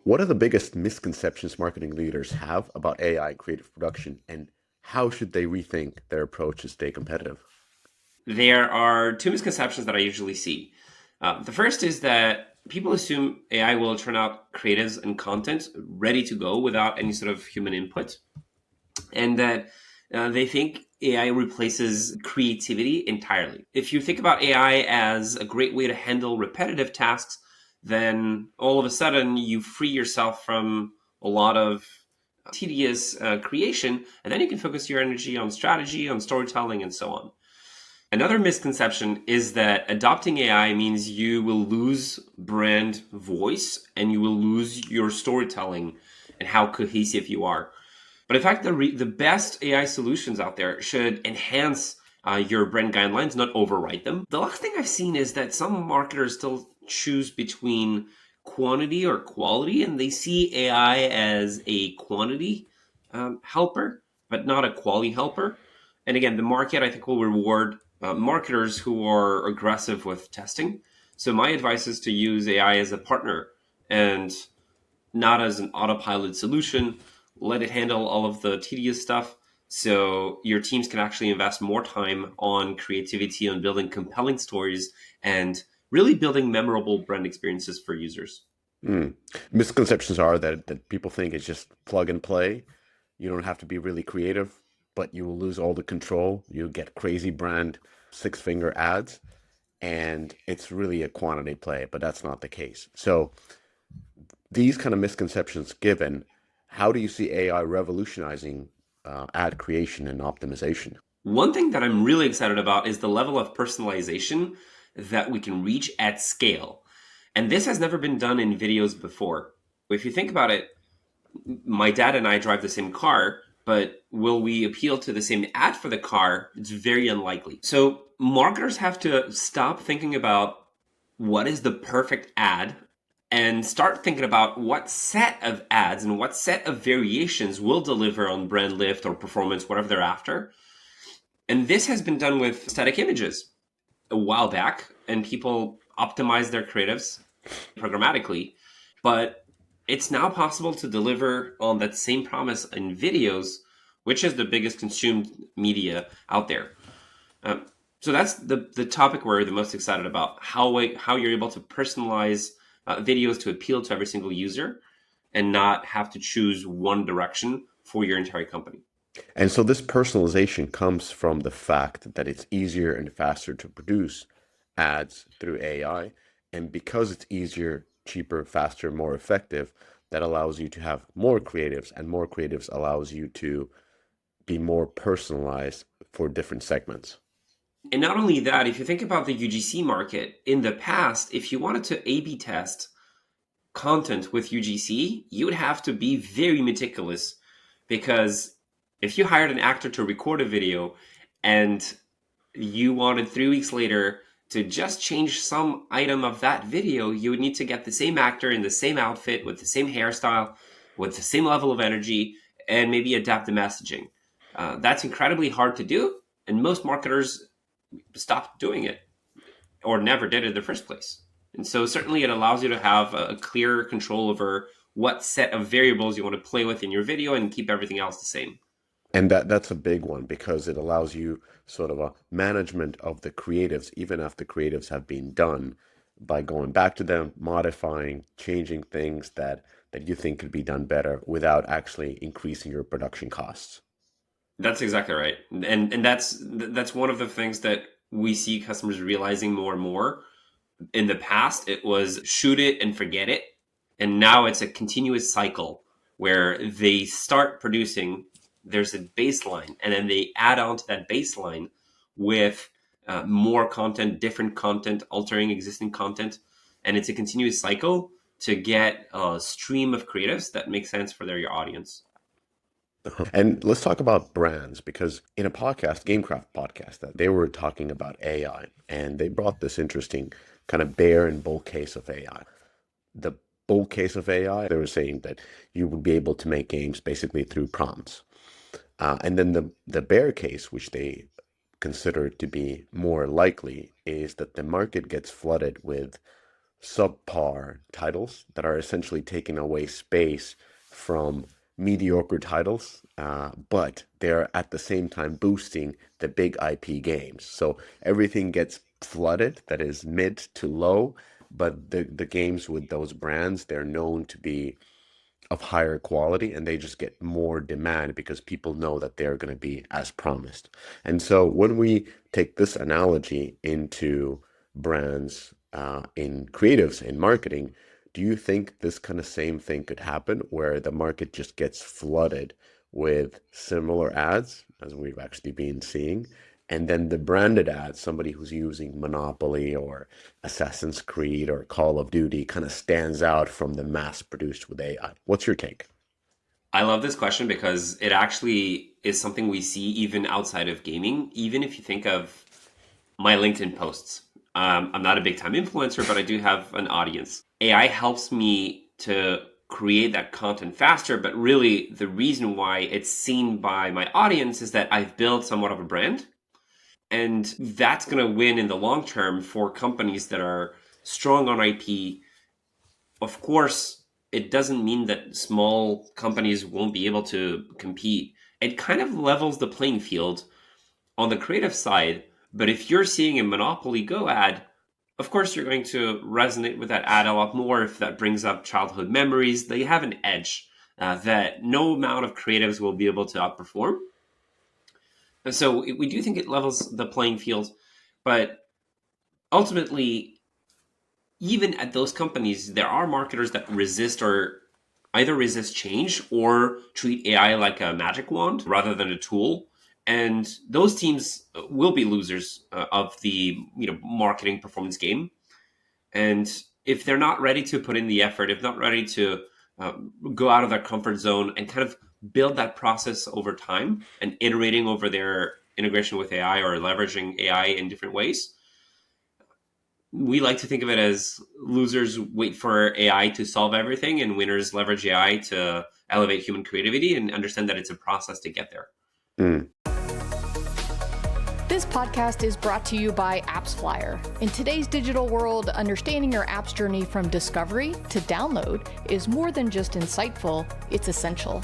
What are the biggest misconceptions marketing leaders have about AI creative production, and how should they rethink their approach to stay competitive? There are two misconceptions that I usually see. The first is that people assume AI will turn out creatives and content ready to go without any sort of human input, and that they think AI replaces creativity entirely. If you think about AI as a great way to handle repetitive tasks, then all of a sudden you free yourself from a lot of tedious creation, and then you can focus your energy on strategy, on storytelling, and so on. Another misconception is that adopting AI means you will lose brand voice and you will lose your storytelling and how cohesive you are. But in fact, the best AI solutions out there should enhance your brand guidelines, not overwrite them. The last thing I've seen is that some marketers still choose between quantity or quality, and they see AI as a quantity helper, but not a quality helper. And again, the market, I think, will reward marketers who are aggressive with testing. So my advice is to use AI as a partner and not as an autopilot solution. Let it handle all of the tedious stuff so your teams can actually invest more time on creativity, on building compelling stories, and really building memorable brand experiences for users. Mm. Misconceptions are that people think it's just plug and play. You don't have to be really creative, but you will lose all the control. You'll get crazy brand six finger ads, and it's really a quantity play, but that's not the case. So these kind of misconceptions given, how do you see AI revolutionizing ad creation and optimization? One thing that I'm really excited about is the level of personalization that we can reach at scale. And this has never been done in videos before. If you think about it, my dad and I drive the same car, but will we appeal to the same ad for the car? It's very unlikely. So marketers have to stop thinking about what is the perfect ad and start thinking about what set of ads and what set of variations will deliver on brand lift or performance, whatever they're after. And this has been done with static images a while back, and people optimize their creatives programmatically. But it's now possible to deliver on that same promise in videos, which is the biggest consumed media out there. Um, so that's the topic we're the most excited about, how you're able to personalize videos to appeal to every single user and not have to choose one direction for your entire company. And so this personalization comes from the fact that it's easier and faster to produce ads through AI. And because it's easier, cheaper, faster, more effective, that allows you to have more creatives, and more creatives allows you to be more personalized for different segments. And not only that, if you think about the UGC market, in the past, if you wanted to A B test content with UGC, you would have to be very meticulous because if you hired an actor to record a video and you wanted 3 weeks later to just change some item of that video, you would need to get the same actor in the same outfit with the same hairstyle, with the same level of energy, and maybe adapt the messaging. That's incredibly hard to do, and most marketers stopped doing it or never did it in the first place. And so certainly it allows you to have a clear control over what set of variables you want to play with in your video and keep everything else the same. And that's a big one because it allows you sort of a management of the creatives, even after creatives have been done, by going back to them, modifying, changing things that you think could be done better without actually increasing your production costs. That's exactly right. And that's one of the things that we see customers realizing more and more. In the past, it was shoot it and forget it. And now it's a continuous cycle where they start producing, there's a baseline, and then they add on to that baseline with more content, different content, altering existing content. And it's a continuous cycle to get a stream of creatives that make sense for their audience. And let's talk about brands because in a podcast, Gamecraft podcast, that they were talking about AI and they brought this interesting kind of bear and bull case of AI. The bull case of AI, they were saying that you would be able to make games basically through prompts. And then the bear case, which they consider to be more likely, is that the market gets flooded with subpar titles that are essentially taking away space from mediocre titles, but they're at the same time boosting the big IP games. So everything gets flooded that is mid to low, but the games with those brands, they're known to be of higher quality and they just get more demand because people know that they're going to be as promised. And so when we take this analogy into brands in creatives in marketing, do you think this kind of same thing could happen where the market just gets flooded with similar ads as we've actually been seeing? And then the branded ads, somebody who's using Monopoly or Assassin's Creed or Call of Duty kind of stands out from the mass produced with AI. What's your take? I love this question because it actually is something we see even outside of gaming. Even if you think of my LinkedIn posts, I'm not a big time influencer, but I do have an audience. AI helps me to create that content faster, but really the reason why it's seen by my audience is that I've built somewhat of a brand. And that's going to win in the long term for companies that are strong on IP. Of course, it doesn't mean that small companies won't be able to compete. It kind of levels the playing field on the creative side. But if you're seeing a Monopoly Go ad, of course you're going to resonate with that ad a lot more if that brings up childhood memories. They have an edge that no amount of creatives will be able to outperform. And so we do think it levels the playing field. But ultimately, even at those companies, there are marketers that resist or either resist change or treat AI like a magic wand rather than a tool. And those teams will be losers of the marketing performance game. And if they're not ready to put in the effort, if not ready to go out of their comfort zone and kind of build that process over time and iterating over their integration with AI or leveraging AI in different ways, we like to think of it as losers wait for AI to solve everything, and winners leverage AI to elevate human creativity and understand that it's a process to get there. Mm. This podcast is brought to you by AppsFlyer. In today's digital world, understanding your app's journey from discovery to download is more than just insightful, it's essential.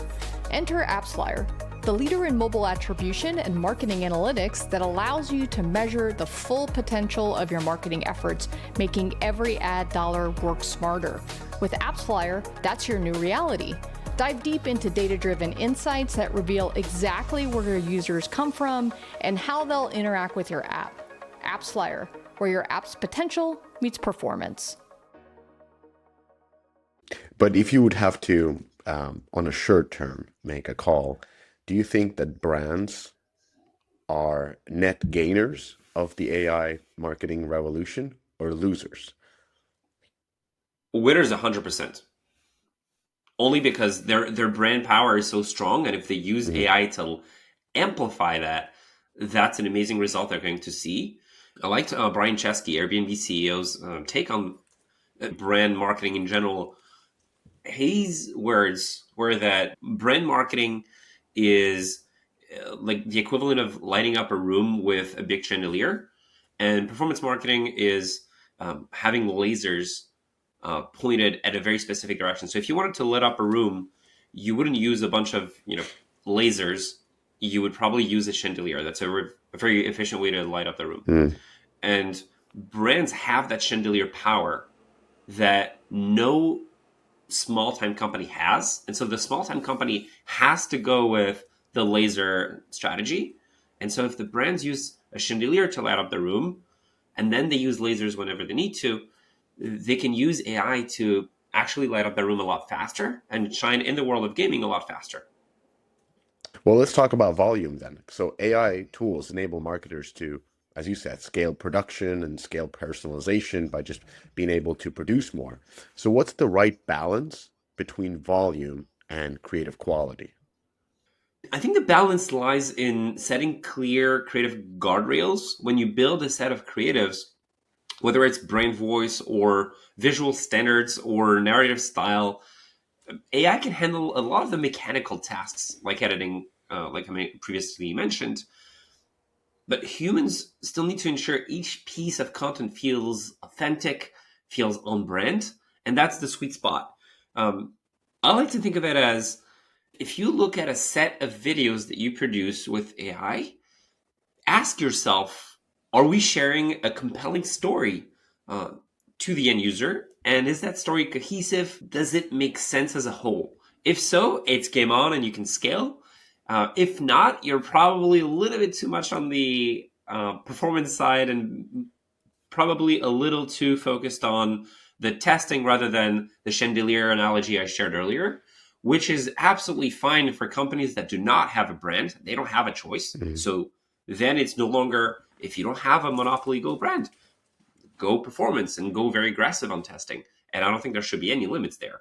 Enter AppsFlyer, the leader in mobile attribution and marketing analytics that allows you to measure the full potential of your marketing efforts, making every ad dollar work smarter. With AppsFlyer, that's your new reality. Dive deep into data-driven insights that reveal exactly where your users come from and how they'll interact with your app. AppsFlyer, where your app's potential meets performance. But if you would have to, on a short term, make a call, do you think that brands are net gainers of the AI marketing revolution or losers? Winners 100%. Only because their brand power is so strong, and if they use Mhm. AI to amplify that, that's an amazing result they're going to see. I liked Brian Chesky, Airbnb CEO's take on brand marketing in general. His words were that brand marketing is like the equivalent of lighting up a room with a big chandelier, and performance marketing is having lasers pointed at a very specific direction. So if you wanted to lit up a room, you wouldn't use a bunch of lasers. You would probably use a chandelier. That's a very efficient way to light up the room. Mm. And brands have that chandelier power that no small time company has. And so the small time company has to go with the laser strategy. And so if the brands use a chandelier to light up the room, and then they use lasers whenever they need to, they can use AI to actually light up the room a lot faster and shine in the world of gaming a lot faster. Well, let's talk about volume then. So AI tools enable marketers to, as you said, scale production and scale personalization by just being able to produce more. So what's the right balance between volume and creative quality? I think the balance lies in setting clear creative guardrails. When you build a set of creatives, whether it's brand voice or visual standards or narrative style, AI can handle a lot of the mechanical tasks like editing, like I previously mentioned. But humans still need to ensure each piece of content feels authentic, feels on brand. And that's the sweet spot. I like to think of it as, if you look at a set of videos that you produce with AI, ask yourself, are we sharing a compelling story to the end user? And is that story cohesive? Does it make sense as a whole? If so, it's game on and you can scale. If not, you're probably a little bit too much on the performance side and probably a little too focused on the testing rather than the chandelier analogy I shared earlier, which is absolutely fine for companies that do not have a brand. They don't have a choice. So then it's no longer, if you don't have a monopoly, go brand, go performance, and go very aggressive on testing. And I don't think there should be any limits there.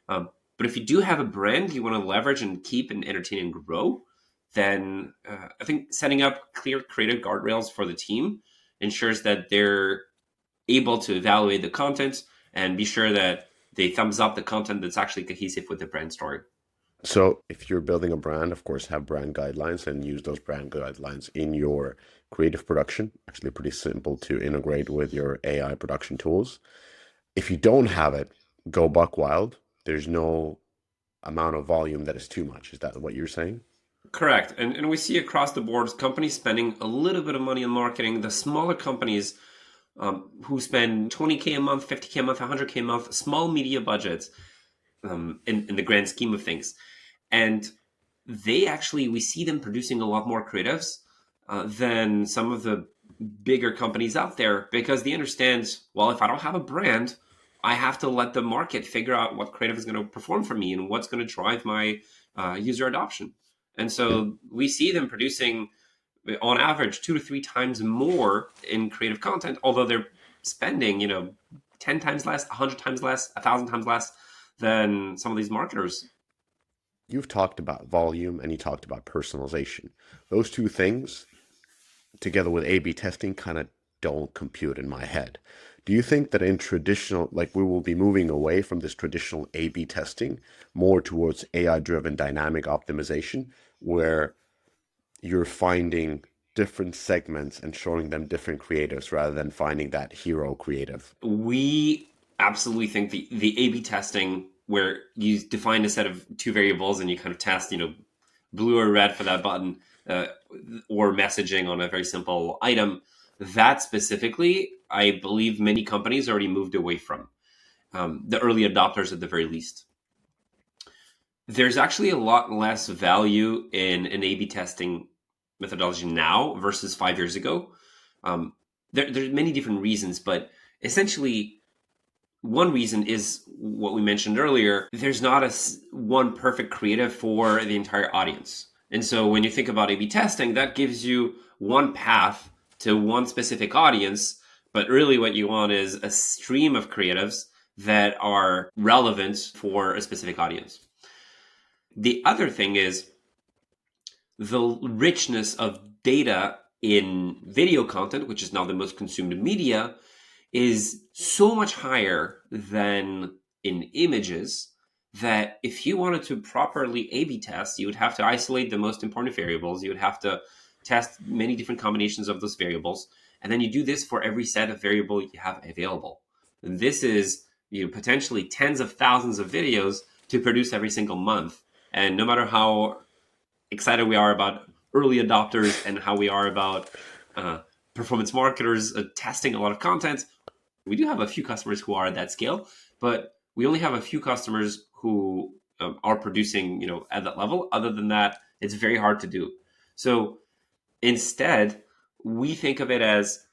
But if you do have a brand you want to leverage and keep and entertain and grow, then I think setting up clear creative guardrails for the team ensures that they're able to evaluate the content and be sure that they thumbs up the content that's actually cohesive with the brand story. So if you're building a brand, of course, have brand guidelines and use those brand guidelines in your creative production. Actually, pretty simple to integrate with your AI production tools. If you don't have it, go buck wild. There's no amount of volume that is too much. Is that what you're saying? Correct. And we see across the board companies spending a little bit of money on marketing. The smaller companies who spend 20K a month, 50K a month, 100K a month, small media budgets in the grand scheme of things. And we see them producing a lot more creatives than some of the bigger companies out there, because they understand, well, if I don't have a brand, I have to let the market figure out what creative is going to perform for me and what's going to drive my user adoption. And so we see them producing, on average, 2 to 3 times more in creative content, although they're spending, 10 times less, 100 times less, 1,000 times less than some of these marketers. You've talked about volume and you talked about personalization. Those two things, together with A/B testing, kind of don't compute in my head. Do you think that in traditional, like we will be moving away from this traditional A/B testing more towards AI-driven dynamic optimization, where you're finding different segments and showing them different creatives rather than finding that hero creative? We absolutely think the A/B testing, where you define a set of 2 variables and you kind of test, blue or red for that button, or messaging on a very simple item, that specifically, I believe many companies already moved away from, the early adopters at the very least. There's actually a lot less value in an A/B testing methodology now versus 5 years ago. There's many different reasons, but essentially, one reason is what we mentioned earlier. There's not one perfect creative for the entire audience. And so when you think about A/B testing, that gives you one path to one specific audience. But really what you want is a stream of creatives that are relevant for a specific audience. The other thing is the richness of data in video content, which is now the most consumed media, is so much higher than in images that if you wanted to properly A/B test, you would have to isolate the most important variables. You would have to test many different combinations of those variables. And then you do this for every set of variable you have available. And this is potentially tens of thousands of videos to produce every single month. And no matter how excited we are about early adopters and how we are about performance marketers testing a lot of content, we do have a few customers who are at that scale, but we only have a few customers who are producing, at that level. Other than that, it's very hard to do. So instead, we think of it as,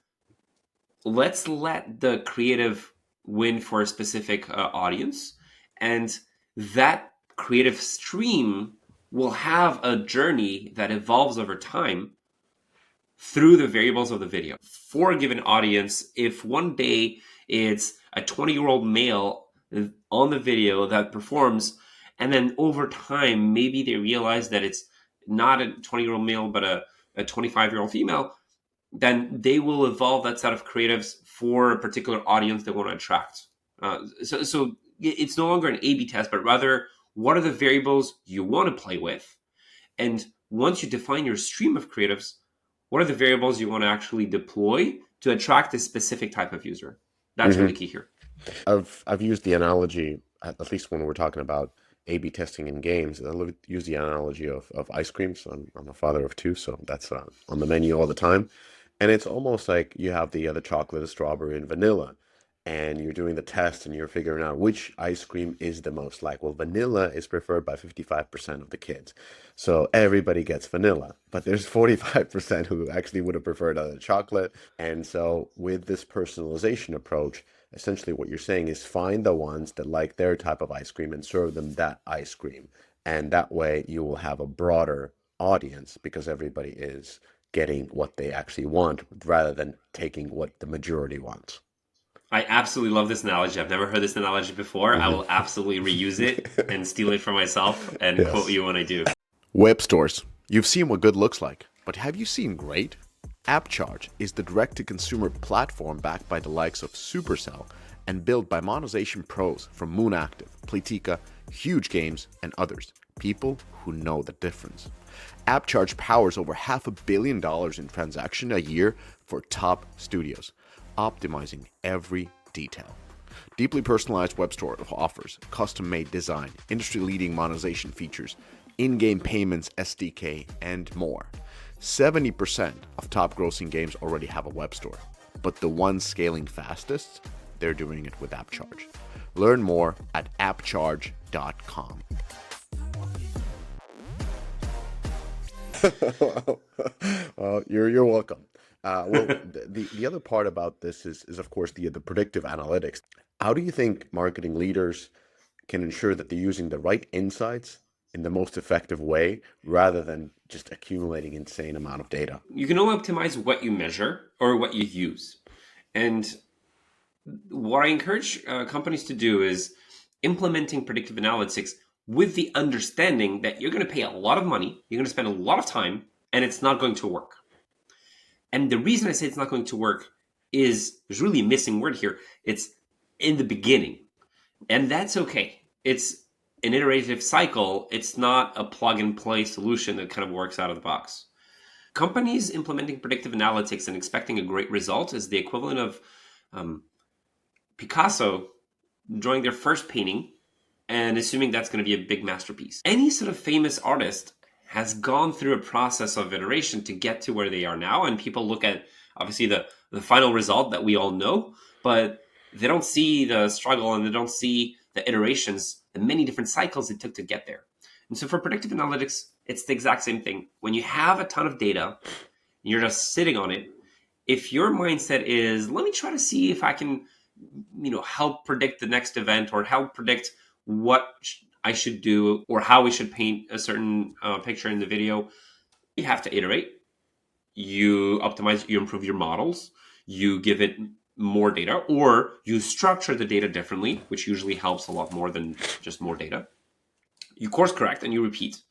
let's let the creative win for a specific audience, and that creative stream will have a journey that evolves over time through the variables of the video. For a given audience, if one day it's a 20-year-old male on the video that performs, and then over time, maybe they realize that it's not a 20-year-old male, but a 25-year-old female, then they will evolve that set of creatives for a particular audience they want to attract. So it's no longer an A/B test, but rather, what are the variables you want to play with? And once you define your stream of creatives, what are the variables you want to actually deploy to attract a specific type of user? That's really key here. I've used the analogy, at least when we're talking about A/B testing in games. Use the analogy of ice cream. So I'm a father of two, so that's on the menu all the time. And it's almost like you have the chocolate, the strawberry, and vanilla, and you're doing the test and you're figuring out which ice cream is the most like. Well, vanilla is preferred by 55% of the kids. So everybody gets vanilla, but there's 45% who actually would have preferred chocolate. And so with this personalization approach, essentially what you're saying is find the ones that like their type of ice cream and serve them that ice cream. And that way you will have a broader audience because everybody is getting what they actually want rather than taking what the majority wants. I absolutely love this analogy. I've never heard this analogy before. I Hmm. will absolutely reuse it and steal it for myself and quote Yes. you when I do. Web stores. You've seen what good looks like, but have you seen great? AppCharge is the direct-to-consumer platform backed by the likes of Supercell and built by monetization pros from Moonactive, Playtika, Huge Games, and others. People who know the difference. AppCharge powers over $500 million in transaction a year for top studios, optimizing every detail. Deeply personalized web store offers custom-made design, industry-leading monetization features, in-game payments, SDK, and more. 70% of top grossing games already have a web store, but the ones scaling fastest, they're doing it with AppCharge. Learn more at appcharge.com. Well, you're welcome. Well, the other part about this is of course the predictive analytics. How do you think marketing leaders can ensure that they're using the right insights in the most effective way rather than just accumulating insane amount of data? You can only optimize what you measure or what you use. And what I encourage companies to do is implementing predictive analytics with the understanding that you're going to pay a lot of money, you're going to spend a lot of time, and it's not going to work. And the reason I say it's not going to work is there's really a missing word here. It's in the beginning. And that's okay. It's an iterative cycle. It's not a plug and play solution that kind of works out of the box. Companies implementing predictive analytics and expecting a great result is the equivalent of Picasso drawing their first painting and assuming that's going to be a big masterpiece. Any sort of famous artist has gone through a process of iteration to get to where they are now. And people look at obviously the final result that we all know, but they don't see the struggle and they don't see the iterations, the many different cycles it took to get there. And so for predictive analytics, it's the exact same thing. When you have a ton of data, you're just sitting on it. If your mindset is, let me try to see if I can, help predict the next event or help predict what I should do or how we should paint a certain picture in the video, you have to iterate. You optimize, you improve your models, you give it more data, or you structure the data differently, which usually helps a lot more than just more data. You course correct and you repeat.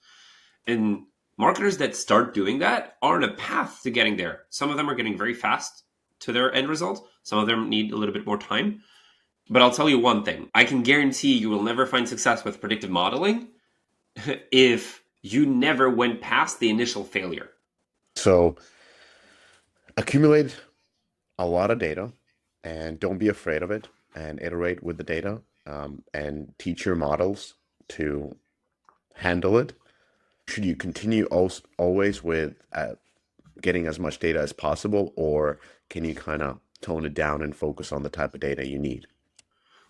And marketers that start doing that are on a path to getting there. Some of them are getting very fast to their end result. Some of them need a little bit more time. But I'll tell you one thing. I can guarantee you will never find success with predictive modeling if you never went past the initial failure. So accumulate a lot of data and don't be afraid of it and iterate with the data, and teach your models to handle it. Should you continue always with getting as much data as possible, or can you kind of tone it down and focus on the type of data you need?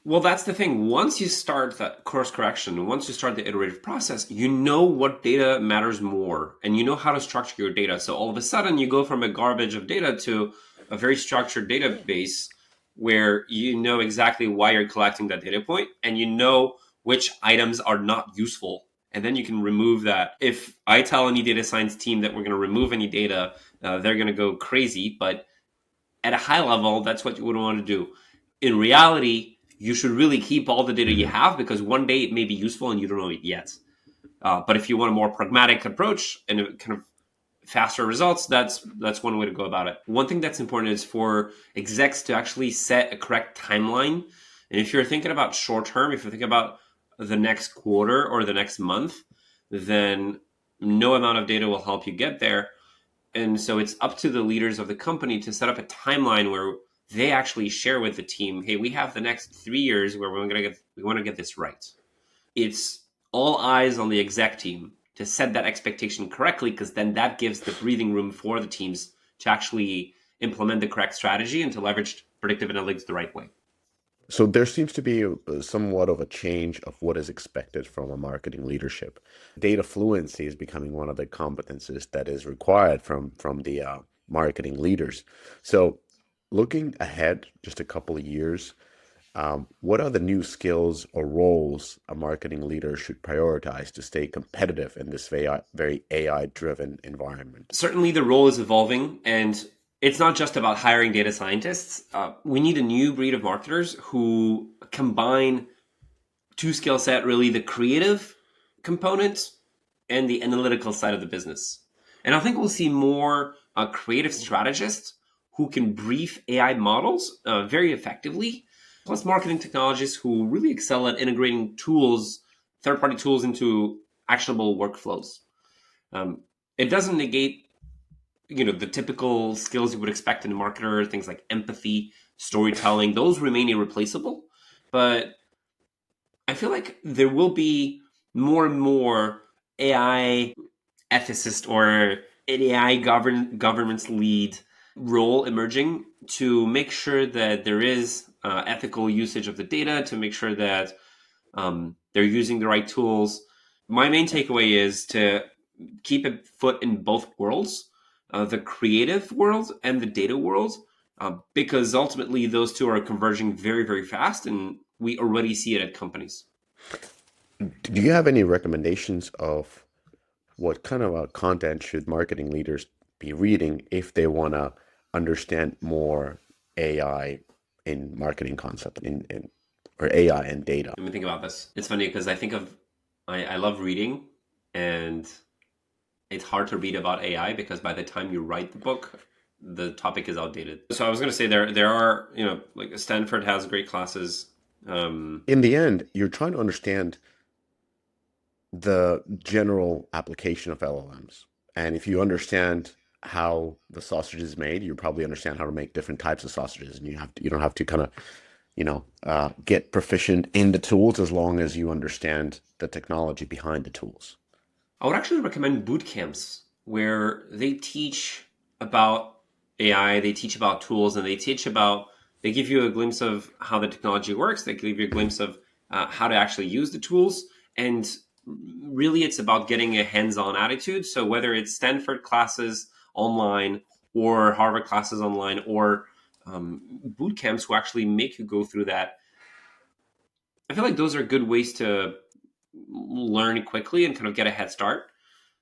Well, that's the thing. Once you start that course correction, once you start the iterative process, you know what data matters more and you know how to structure your data. So all of a sudden you go from a garbage of data to a very structured database where you know exactly why you're collecting that data point and you know which items are not useful. And then you can remove that. If I tell any data science team that we're going to remove any data, they're going to go crazy. But at a high level, that's what you would want to do. In reality, you should really keep all the data you have because one day it may be useful and you don't know it yet. But if you want a more pragmatic approach and a kind of faster results, that's one way to go about it. One thing that's important is for execs to actually set a correct timeline. And if you're thinking about short term, if you're thinking about the next quarter or the next month, then no amount of data will help you get there. And so it's up to the leaders of the company to set up a timeline where they actually share with the team, hey, we have the next 3 years where we want to get this right. It's all eyes on the exec team to set that expectation correctly, because then that gives the breathing room for the teams to actually implement the correct strategy and to leverage predictive analytics the right way. So there seems to be somewhat of a change of what is expected from a marketing leadership. Data fluency is becoming one of the competencies that is required from the marketing leaders. So looking ahead just a couple of years, what are the new skills or roles a marketing leader should prioritize to stay competitive in this very AI-driven environment? Certainly the role is evolving, and it's not just about hiring data scientists. We need a new breed of marketers who combine two skill set, really the creative component and the analytical side of the business. And I think we'll see more creative strategists who can brief AI models very effectively, plus marketing technologists who really excel at integrating tools, third-party tools, into actionable workflows. It doesn't negate, the typical skills you would expect in a marketer, things like empathy, storytelling. Those remain irreplaceable, but I feel like there will be more and more AI ethicist or an AI governance lead role emerging to make sure that there is ethical usage of the data, to make sure that they're using the right tools. My main takeaway is to keep a foot in both worlds, the creative world and the data world, because ultimately those two are converging very, very fast, and we already see it at companies. Do you have any recommendations of what kind of content should marketing leaders be reading if they want to understand more AI in marketing concept or AI and data? Let me think about this. It's funny because I love reading, and it's hard to read about AI because by the time you write the book, the topic is outdated. So I was going to say there are, like Stanford has great classes. In the end, you're trying to understand the general application of LLMs. And if you understand how the sausage is made, you probably understand how to make different types of sausages. And you don't have to kind of, get proficient in the tools as long as you understand the technology behind the tools. I would actually recommend boot camps where they teach about AI, they teach about tools, and they give you a glimpse of how the technology works. They give you a glimpse of how to actually use the tools. And really, it's about getting a hands-on attitude. So whether it's Stanford classes online or Harvard classes online or boot camps who actually make you go through that, I feel like those are good ways to learn quickly and kind of get a head start.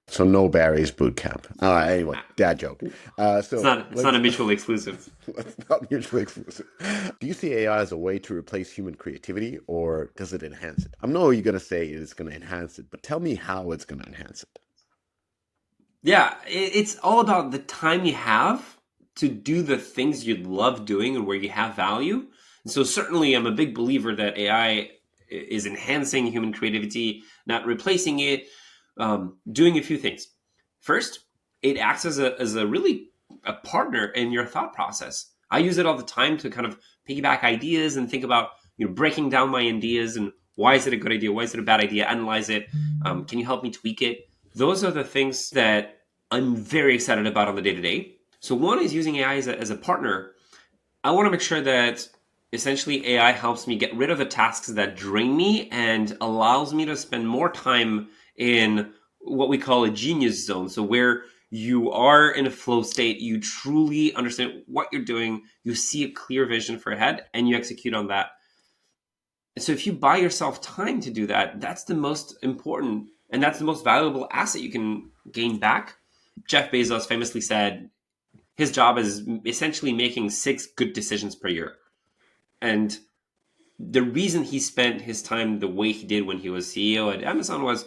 So no Barry's boot camp. Anyway, dad joke. It's not a mutually exclusive. It's not mutually exclusive. Do you see AI as a way to replace human creativity, or does it enhance it? I know you're going to say it's going to enhance it, but tell me how it's going to enhance it. Yeah, it's all about the time you have to do the things you love doing and where you have value. And so certainly I'm a big believer that AI is enhancing human creativity, not replacing it, doing a few things. First, it acts as a really a partner in your thought process. I use it all the time to kind of piggyback ideas and think about breaking down my ideas and why is it a good idea, why is it a bad idea, analyze it. Can you help me tweak it? Those are the things that I'm very excited about on the day-to-day. So one is using AI as a partner. I want to make sure that essentially AI helps me get rid of the tasks that drain me and allows me to spend more time in what we call a genius zone. So where you are in a flow state, you truly understand what you're doing, you see a clear vision for ahead, and you execute on that. And so if you buy yourself time to do that, that's the most important and that's the most valuable asset you can gain back. Jeff Bezos famously said his job is essentially making 6 good decisions per year. And the reason he spent his time the way he did when he was CEO at Amazon was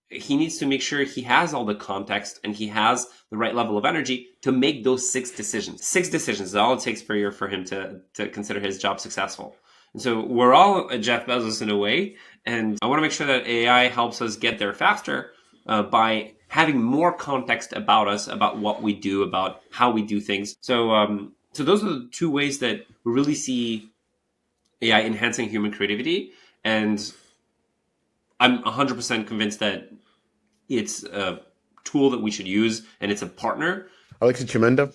he needs to make sure he has all the context and he has the right level of energy to make those 6 decisions. 6 decisions is all it takes per year for him to consider his job successful. And so we're all a Jeff Bezos in a way. And I want to make sure that AI helps us get there faster by having more context about us, about what we do, about how we do things. So So those are the two ways that we really see AI enhancing human creativity. And I'm 100% convinced that it's a tool that we should use, and it's a partner. Alexei Chemenda,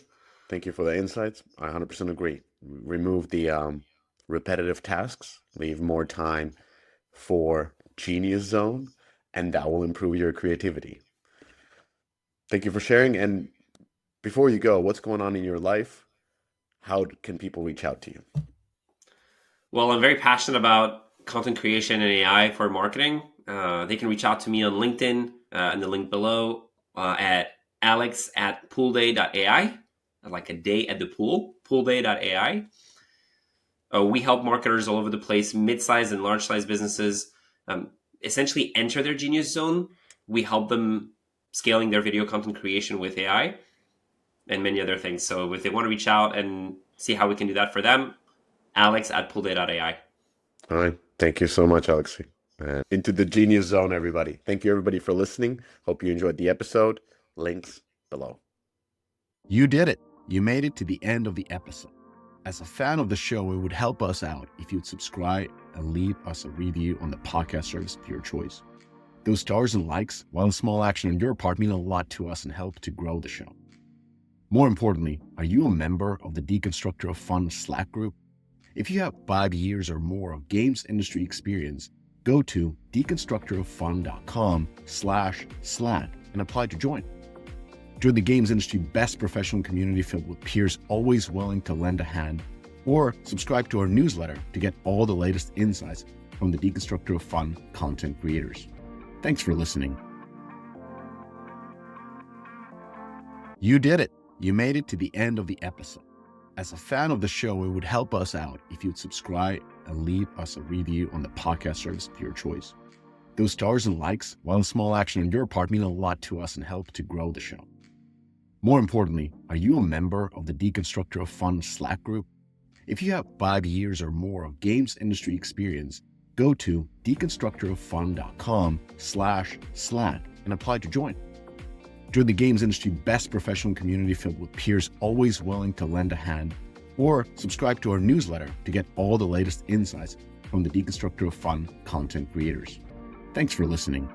thank you for the insights. I 100% agree. Remove the repetitive tasks, leave more time for Genius Zone, and that will improve your creativity. Thank you for sharing. And before you go, what's going on in your life? How can people reach out to you? Well, I'm very passionate about content creation and AI for marketing. They can reach out to me on LinkedIn in the link below at alex@poolday.ai, like a day at the pool, poolday.ai. We help marketers all over the place, mid-sized and large-sized businesses, essentially enter their genius zone. We help them scaling their video content creation with AI and many other things. So if they want to reach out and see how we can do that for them, alex@poolday.ai. All right. Thank you so much, Alexei. Into the Genius Zone, everybody. Thank you, everybody, for listening. Hope you enjoyed the episode. Links below. You did it. You made it to the end of the episode. As a fan of the show, it would help us out if you'd subscribe and leave us a review on the podcast service of your choice. Those stars and likes, while a small action on your part, mean a lot to us and help to grow the show. More importantly, are you a member of the Deconstructor of Fun Slack group? If you have 5 years or more of games industry experience, go to deconstructoroffun.com/Slack and apply to join. Join the games industry best professional community filled with peers always willing to lend a hand, or subscribe to our newsletter to get all the latest insights from the Deconstructor of Fun content creators. Thanks for listening. You did it. You made it to the end of the episode. As a fan of the show, it would help us out if you'd subscribe and leave us a review on the podcast service of your choice. Those stars and likes, while a small action on your part, mean a lot to us and help to grow the show. More importantly, are you a member of the Deconstructor of Fun Slack group? If you have 5 years or more of games industry experience, go to deconstructoroffun.com/Slack and apply to join. Join the games industry best professional community filled with peers always willing to lend a hand, or subscribe to our newsletter to get all the latest insights from the Deconstructor of Fun content creators. Thanks for listening.